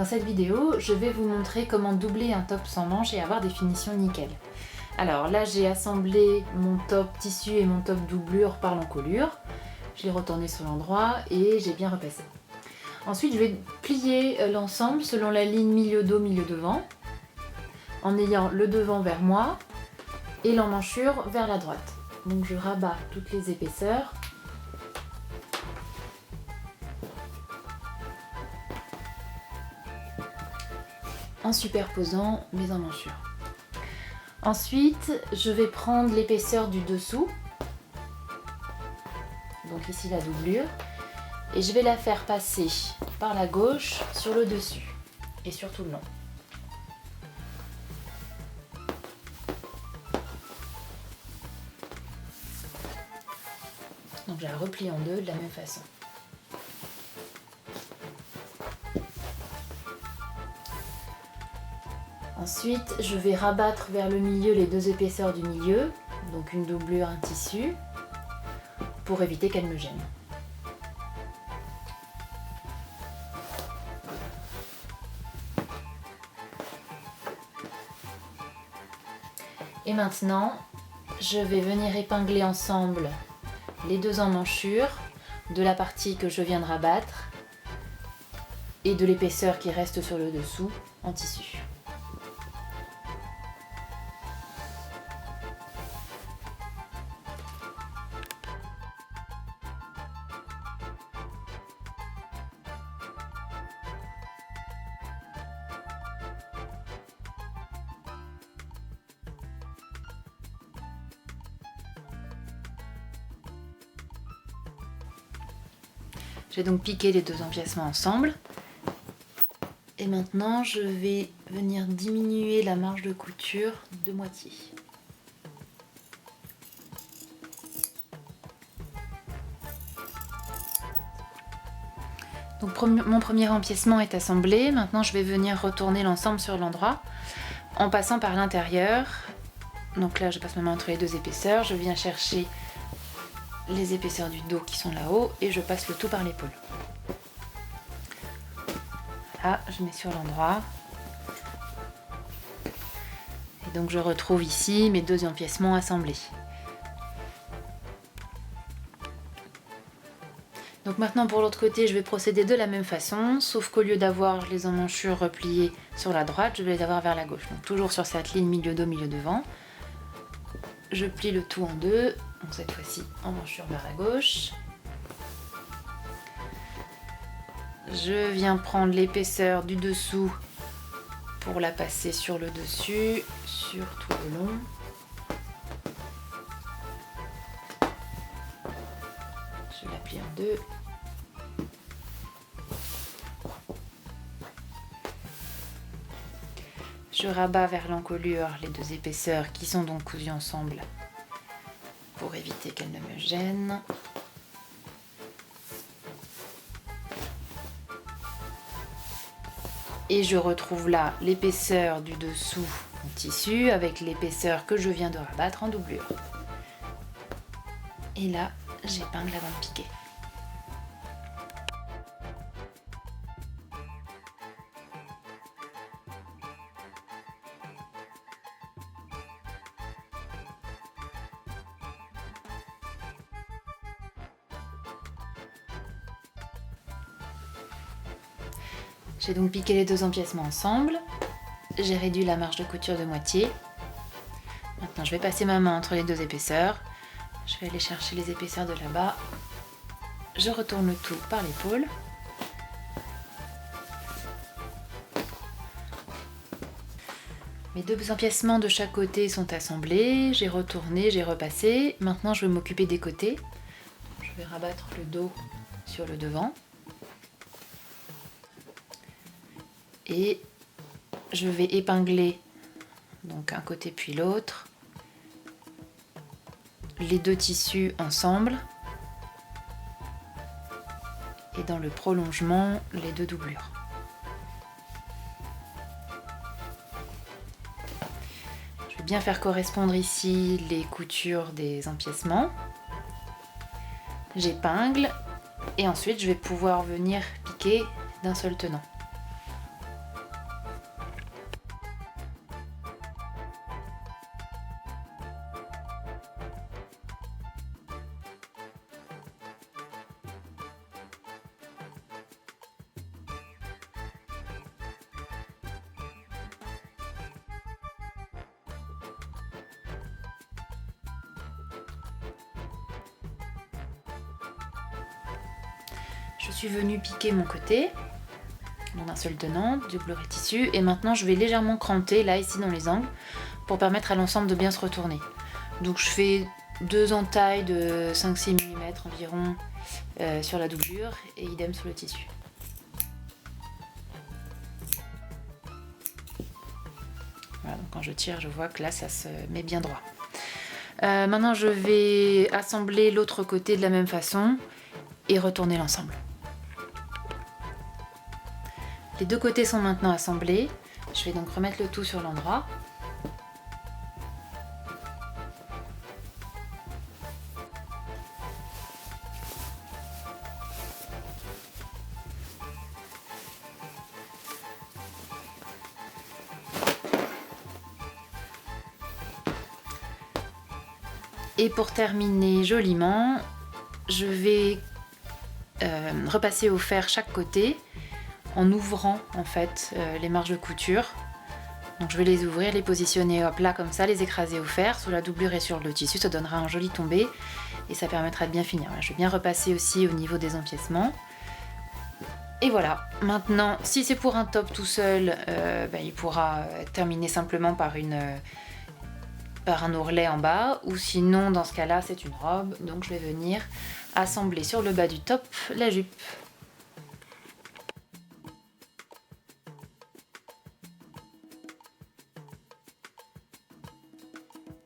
Dans cette vidéo, je vais vous montrer comment doubler un top sans manches et avoir des finitions nickel. Alors là, j'ai assemblé mon top tissu et mon top doublure par l'encolure. Je l'ai retourné sur l'endroit et j'ai bien repassé. Ensuite, je vais plier l'ensemble selon la ligne milieu dos, milieu devant, en ayant le devant vers moi et l'emmanchure vers la droite. Donc je rabats toutes les épaisseurs. En superposant mes emmanchures. Ensuite, je vais prendre l'épaisseur du dessous, donc ici la doublure, et je vais la faire passer par la gauche sur le dessus et sur tout le long. Donc je la replie en deux de la même façon. Ensuite, je vais rabattre vers le milieu les deux épaisseurs du milieu, donc une doublure, un tissu, pour éviter qu'elle me gêne. Et maintenant, je vais venir épingler ensemble les deux emmanchures de la partie que je viens de rabattre et de l'épaisseur qui reste sur le dessous en tissu. J'ai donc piqué les deux empiècements ensemble. Et maintenant, je vais venir diminuer la marge de couture de moitié. Donc mon premier empiècement est assemblé. Maintenant, je vais venir retourner l'ensemble sur l'endroit en passant par l'intérieur. Donc là, je passe ma main entre les deux épaisseurs. Je viens chercher les épaisseurs du dos qui sont là-haut et je passe le tout par l'épaule. Voilà, je mets sur l'endroit. Et donc je retrouve ici mes deux empiècements assemblés. Donc maintenant pour l'autre côté, je vais procéder de la même façon, sauf qu'au lieu d'avoir les emmanchures repliées sur la droite, je vais les avoir vers la gauche. Donc toujours sur cette ligne milieu dos, milieu devant. Je plie le tout en deux, donc cette fois-ci emmanchure vers la gauche. Je viens prendre l'épaisseur du dessous pour la passer sur le dessus, sur tout le long. Je la plie en deux. Je rabats vers l'encolure les deux épaisseurs qui sont donc cousues ensemble pour éviter qu'elles ne me gênent. Et je retrouve là l'épaisseur du dessous en tissu avec l'épaisseur que je viens de rabattre en doublure. Et là, j'épingle avant de piquer. J'ai donc piqué les deux empiècements ensemble. J'ai réduit la marge de couture de moitié. Maintenant, je vais passer ma main entre les deux épaisseurs. Je vais aller chercher les épaisseurs de là-bas. Je retourne le tout par l'épaule. Mes deux empiècements de chaque côté sont assemblés. J'ai retourné, j'ai repassé. Maintenant, je vais m'occuper des côtés. Je vais rabattre le dos sur le devant. Et je vais épingler donc un côté puis l'autre, les deux tissus ensemble et dans le prolongement les deux doublures. Je vais bien faire correspondre ici les coutures des empiècements. J'épingle et ensuite je vais pouvoir venir piquer d'un seul tenant. Je suis venue piquer mon côté, d'un seul tenant, doublerai tissu, et maintenant je vais légèrement cranter là ici dans les angles pour permettre à l'ensemble de bien se retourner. Donc je fais 2 entailles de 5-6 mm environ sur la doublure et idem sur le tissu. Voilà, donc quand je tire, je vois que là ça se met bien droit. Maintenant je vais assembler l'autre côté de la même façon et retourner l'ensemble. Les deux côtés sont maintenant assemblés. Je vais donc remettre le tout sur l'endroit. Et pour terminer joliment, je vais repasser au fer chaque côté en ouvrant en fait les marges de couture. Donc je vais les ouvrir, les positionner à plat comme ça, les écraser au fer sous la doublure et sur le tissu, ça donnera un joli tombé et ça permettra de bien finir. Voilà, je vais bien repasser aussi au niveau des empiècements. Et voilà, maintenant si c'est pour un top tout seul, il pourra terminer simplement par un ourlet en bas, ou sinon dans ce cas là c'est une robe, donc je vais venir assembler sur le bas du top la jupe.